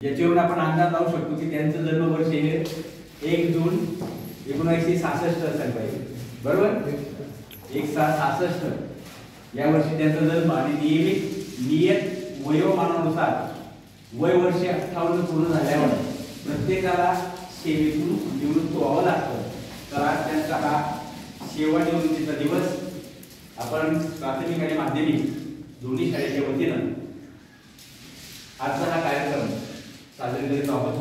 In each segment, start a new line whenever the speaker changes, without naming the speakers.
याच्यावरून आपण अंदाज लावू शकतो की त्यांचं जन्मवर्ष हे 1 जून 1966 असायला पाहिजे, बरोबर. 1966 या वर्षी त्यांचा जन्म आणि नियत वयोमानानुसार वय वर्ष 58 पूर्ण झाल्यावर प्रत्येकाला सेवेतून निवृत्त व्हावं लागतं. तर आज त्यांचा हा सेवानिवृत्तीचा दिवस आपण प्राथमिक आणि माध्यमिक दोन्ही शाळेच्या वतीनं आजचा हा कार्यक्रम साजरा करीत आहोत.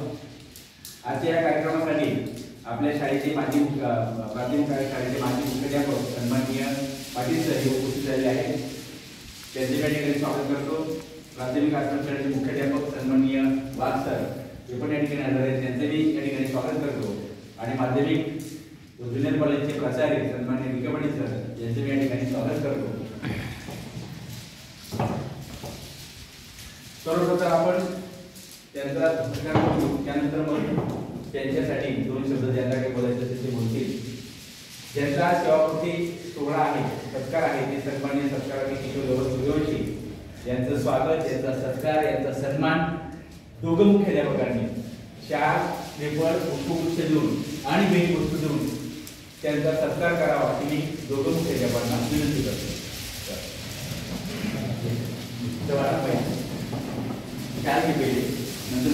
आजच्या या कार्यक्रमासाठी आपल्या शाळेचे प्राथमिक शाळेचे माजी मुख्याध्यापक सन्माननीय पाटील सर हे उपस्थित झाले आहेत. त्यांचे या ठिकाणी स्वागत करतो. प्राथमिक आश्रम शाळेचे मुख्याध्यापक सन्माननीय वाघ सर हे पण या ठिकाणी हजर आहेत, त्यांचेही या ठिकाणी स्वागत करतो. आणि माध्यमिक ज्युनियर कॉलेजचे प्राचार्य सन्माननीय विखे सर यांचे या ठिकाणी स्वागत करतो. सर्वप्रथम आपण त्यांचा सत्कार करू, त्यानंतर मग त्यांच्यासाठी 2 शब्द ज्यांना काही बोलायचे असेल ते बोलतील. ज्यांचा सेवाकृती सोहळा आहे, सत्कार आहे, ते सन्माननीय सत्काराने किशोर सूर्यवंशी यांचं स्वागत, यांचा सत्कार, यांचा सन्मान दोघं मुख्याध्यापकांनी शाल, पेपर, पुष्पगुच्छ देऊन आणि भेटवस्तू देऊन त्यांचा सत्कार करावा अशी मी दोघं मुख्याध्यापकांना विनंती करतो. शाल घेतली नंतर